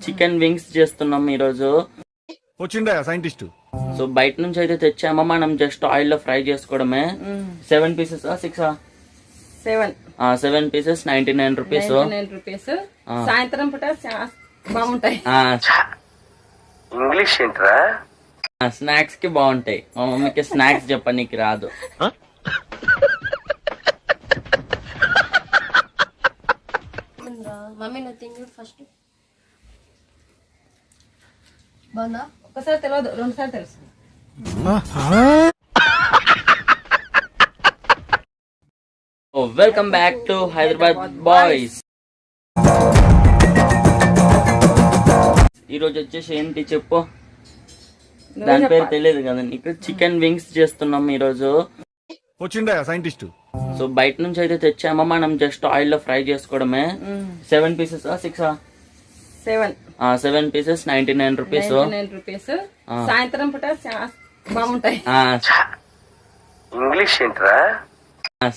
Chicken wings చేస్తున్నాం ఈరోజు. వచ్చిండా సైంటిస్ట్. సో బయట నుంచి అయితే తెచ్చామా, మనం జస్ట్ ఆయిల్ లో ఫ్రై చేసుకోవడమే. 7 pieces 6 7 pieces 99 rupees. సాయంత్రం పూట బాగుంటాయి. ఇంగ్లీష్ ఏంట్రా? స్నాక్స్ కి బాగుంటాయి. మా మమ్మీకి స్నాక్స్ చెప్పనీకి రాదు. మమ్మీ నువ్వు తింగు ఫస్ట్. బాగుందా? ఒకసారి తెలియదు, 2 సార్లు తెలుసు. Welcome back to Hyderabad boys. ఈరోజు వచ్చేసి ఏంటి చెప్పు, దాని పేరు తెలియదు కదా నీకు. చికెన్ వింగ్స్ చేస్తున్నాం ఈరోజు. వచ్చిండా సైంటిస్ట్. సో బయట నుంచి అయితే తెచ్చామా, మనం జస్ట్ ఆయిల్ లో ఫ్రై చేసుకోవడమే. 7 pieces 6 7 pieces 99 rupees. సాయంత్రం పూట బాగుంటాయి. ఇంగ్లీష్ ఏంట్రా?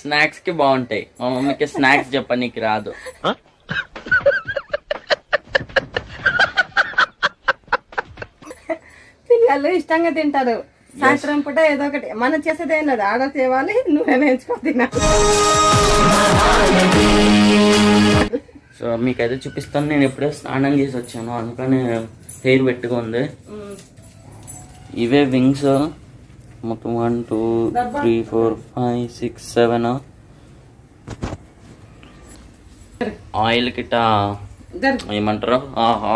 స్నాక్స్ కి బాగుంటాయి. మా మమ్మీకి స్నాక్స్ చెప్పనీకి రాదు. పిల్లలు ఇష్టంగా తింటారు. సాయంత్రం పూట ఏదో ఒకటి మనం చేసేది ఏం లేదు, ఆర్డర్ తేవాలి, నువ్వే నేర్చుకో తినాలి. సో మీకైతే చూపిస్తాను. నేను ఎప్పుడే స్నానం చేసి వచ్చాను, అందుకని హెయిర్ పెట్టుకుంది. ఇవే వింగ్స్ మొత్తం 1 2 3 4 5 6 7. ఆయిల్ కిట ఏమంటారు,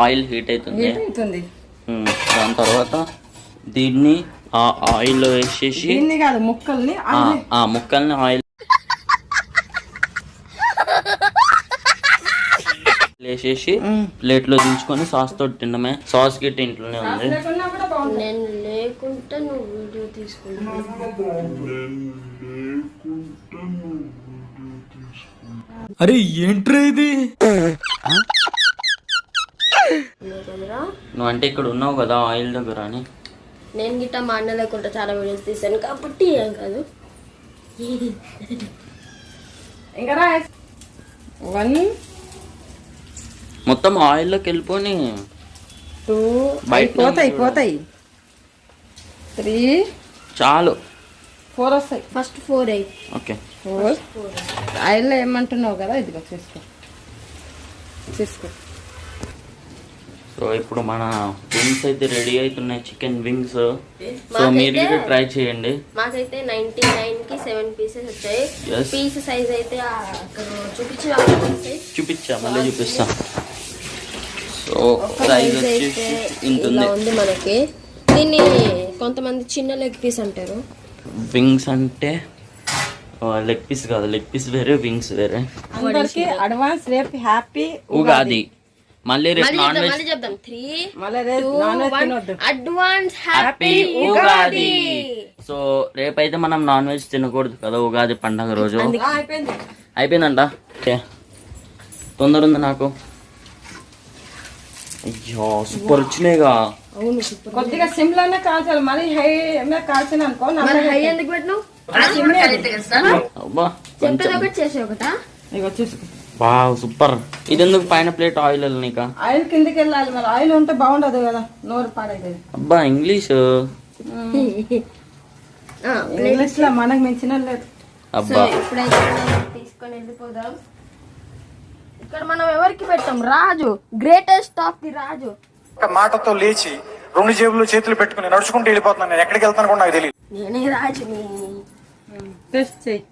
ఆయిల్ హీట్ అవుతుంది. దాని తర్వాత దీన్ని ఆ ఆయిల్ వేసేసి ముక్కల్ని ఆయిల్ వేసేసి ప్లేట్ లో దించుకొని సాస్ తోటి తినడమే. సాస్ గిట్ట ఇంట్లోనే ఉంది. నేను లేకుంటే నువ్వు వీడియో తీసుకుంటా. అరే ఏంట్రా ఇది? నువ్వు అంటే ఇక్కడ ఉన్నావు కదా ఆయిల్ దగ్గర అని. నేను గిట్ట మా అన్న లేకుండా చాలా వీడియోస్ తీసాను కాబట్టి ఏం కాదు. ఇంకా 1 మొత్తం ఆయిల్లోకి వెళ్ళిపోయి 2 పోతాయి 3 చాలు 4 వస్తాయి. ఫస్ట్ 4 అయ్యి. ఓకే 4 ఆయిల్లో ఏమంటున్నావు కదా, ఇదిగో చేసుకో. సో ఇప్పుడు మన వింగ్స్ అయితే రెడీ అవుతున్నాయి, చికెన్ వింగ్స్. సో మీరు కూడా ట్రై చేయండి. మాకైతే 99 కి 7 pieces వచ్చాయి. పీస్ సైజ్ అయితే చూపించా, మళ్ళీ చూపిస్తా. సో సైజ్ వచ్చేసి ఇంత ఉంది మనకి. దీన్ని కొంతమంది చిన్న లెగ్ పీస్ అంటారు. వింగ్స్ అంటే లెగ్ పీస్ కాదు, లెగ్ పీస్ వేరే, వింగ్స్ వేరే. అందరికి అడ్వాన్స్ రేపు హ్యాపీ ఉగాది. మళ్ళీ రేపు నాన్ వెజ్ చెప్తాం. 3 2 1 అడ్వాన్స్ హ్యాపీ ఉగాది. సో రేపైతే మనం నాన్ వెజ్ తినకూడదు కదా, ఉగాది పండగ రోజు. అయిపోయిందంట. తొందర ఉంది నాకు. అయ్యో సూపర్ వచ్చినాయిగా. కొద్దిగా సిమ్లోనే కాల్చాలి, మరి హై కాల్చిన అనుకో. హై ఎందుకు పెట్టినావు? చేసే ఒకటా వావ్ సూపర్. ఇది ఎందుకు పైన ప్లేట్ ఆయిల్ నీకా? ఆయిల్ కిందికి వెళ్ళాలి, మరి ఆయిల్ ఉంటే బాగుండదు కదా, నోరు పాడైతుంది. అబ్బా ఇంగ్లీష్ ఇంగ్లీష్ లో మనకు మించిన లేదు. అబ్బా ఇప్పుడైతే తీసుకొని వెళ్ళిపోదాం. ఇక్కడ మనం ఎవరికి పెట్టాం? రాజు, గ్రేటెస్ట్ ఆఫ్ ది రాజు. ఒక మాటతో లేచి 2 జేబులు చేతులు పెట్టుకుని నడుచుకుంటూ వెళ్ళిపోతున్నాను. నేను ఎక్కడికి వెళ్తాను కూడా నాకు తెలియదు. నేనే రాజుని. టేస్ట్ చెయ్యి.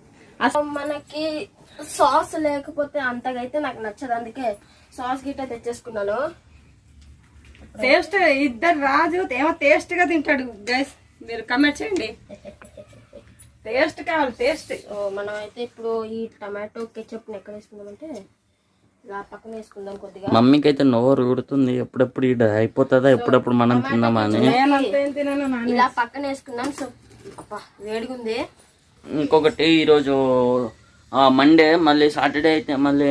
అసలు మనకి సాస్ లేకపోతే అంతగా అయితే నాకు నచ్చదు, అందుకే సాస్ గిట్ట తెచ్చేసుకున్నాను. టేస్ట్ ఇద్దరు రాజు ఏమో టేస్ట్ గా తింటాడు. గైస్ మీరు కమెంట్ చేయండి, టేస్ట్ కావాలి టేస్ట్. మనం అయితే ఇప్పుడు ఈ టమాటో కెచప్ ఎక్కడ వేసుకుందామంటే ఇలా పక్కన వేసుకుందాం కొద్దిగా. మమ్మీకి అయితే నోరు ఊడుతుంది, ఎప్పుడెప్పుడు ఇది అయిపోతుందా, ఎప్పుడెప్పుడు మనం తిందామా అని. ఇలా పక్కన వేసుకుందాం. సో వేడిగా ఉంది. ఇంకొకటి ఈరోజు మండే, మళ్ళీ సాటర్డే అయితే మళ్ళీ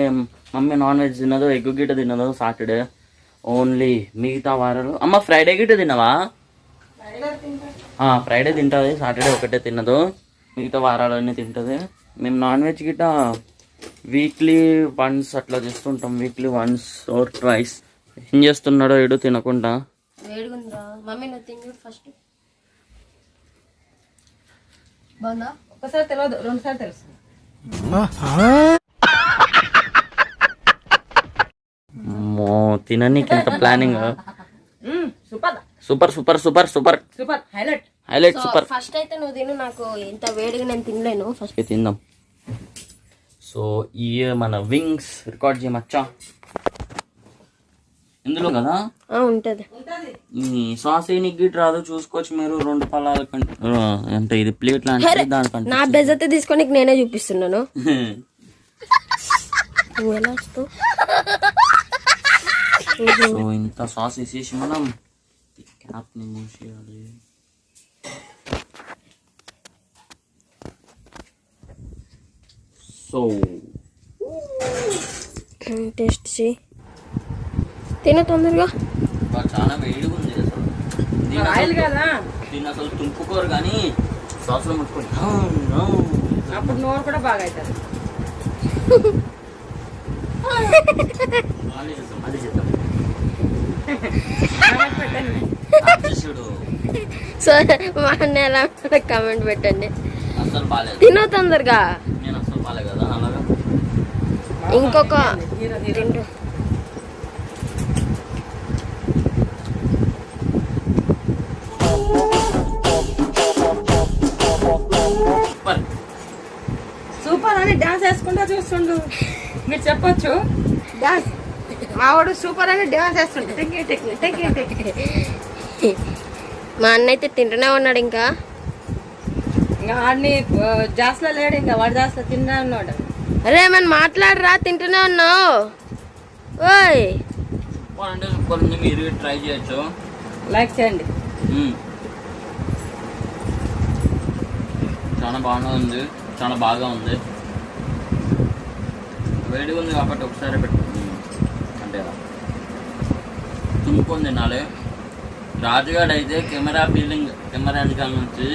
మమ్మీ నాన్ వెజ్ తినదు, ఎగ్ గిట్ట తినదు సాటర్డే. ఓన్లీ మిగతా వారాలు. అమ్మ ఫ్రైడే గిట్ట తినవా? ఫ్రైడే తింటుంది, సాటర్డే ఒకటే తినదు, మిగతా వారాలన్నీ తింటుంది. మేము నాన్ వెజ్ గిట్ట వీక్లీ వన్స్ అట్లా చేస్తుంటాం, వీక్లీ వన్స్ ఆర్ ట్వైస్ ఏం చేస్తున్నాడో ఏడు తినకుండా. వేడిగుందిరా మమ్మీ, నువ్వు తిని ఫస్ట్. బాగుందా? ఒకసారి తెలియదు, రెండుసార్లు తెలుసు. తిననీకి ఇంత planning. Super super super super super super highlight. Highlight super. First అయితే నువ్వు తిను, నాకు ఇంత వేడిగా నేను తినలేను. ఫస్ట్ తిందాం. సో ఈ మన వింగ్స్ రికార్డ్ చేయమచ్చా ఇందులో కదా ఉంటది. ఈ సాస్ నీకు రాదు, చూసుకోవచ్చు మీరు. 2 పలాల కంటే అంటే ఇది ప్లేట్ లాంటి దానికంటే నా బెజతే తీసుకొని నేనే చూపిస్తున్నాను. నువ్వు ఎలా వస్తావు? సో ఇంత సాస్ వేసేసి మనం క్యాప్ ని మూసేయాలి. సో టేస్ట్ చేయి, తిన తొందరగా. చాలా వేడిగా ఉంది అసలు. ఆయిల్ కదా, దీన్ని అసలు తుంపుకోరు కానీ సాస్ లో ముట్టుకోండి. అప్పుడు నోరు కూడా బాగా అవుతుంది. సో మా అన్న ఎలా కామెంట్ పెట్టండి. అసలు బాగాలేదు. తినో తొందరగా. నేను అసలు బాగాలే కదా అలాగా. ఇంకొక 2. సూపర్ అని డాన్స్ వేసుకుంటా చూస్తుండు. మీరు చెప్పొచ్చు డాన్స్. మావాడు సూపర్ అని డాన్స్ వేస్తుండు. మా అన్న అయితే తింటూనే ఉన్నాడు. ఇంకా వాడిని జాస్లో లేడు, ఇంకా వాడి జాస్లో తిన్నా ఉన్నాడు. అరే మన మాట్లాడరా, తింటూనే ఉన్నావు. ఓయ్ సూపర్ అంటే సూపర్ ఉంది, మీరు ట్రై చేయొచ్చు. లైక్ చేయండి. చాలా బాగుంది, చాలా బాగా ఉంది. వేడిగా ఉంది కాబట్టి ఒకసారి పెట్టుకుంది అంటే తుమ్ముకొని తినాలి. రాజుగాడు అయితే కెమెరా వెనకాల నుంచి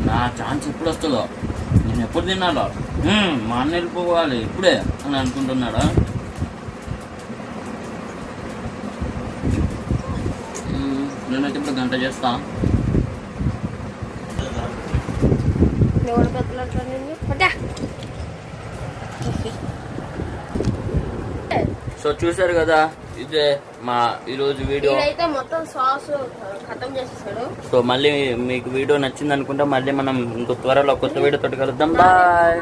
నా ఛాన్స్ ఎప్పుడు వస్తుందో, నేను ఎప్పుడు తిన్నాడో, మా అన్న వెళ్ళిపోవాలి ఇప్పుడే అని అనుకుంటున్నాడా. నేనైతే ఇప్పుడు గంట చేస్తా. సో చూసారు కదా, ఇదే మా ఈరోజు వీడియో. అయితే మొత్తం సాస్ ఖతం చేసేసాడు. సో మళ్ళీ మీకు వీడియో నచ్చింది అనుకుంటా. మళ్ళీ మనం ఇంకో త్వరలో కొత్త వీడియో తోటి కలుద్దాం. బాయ్.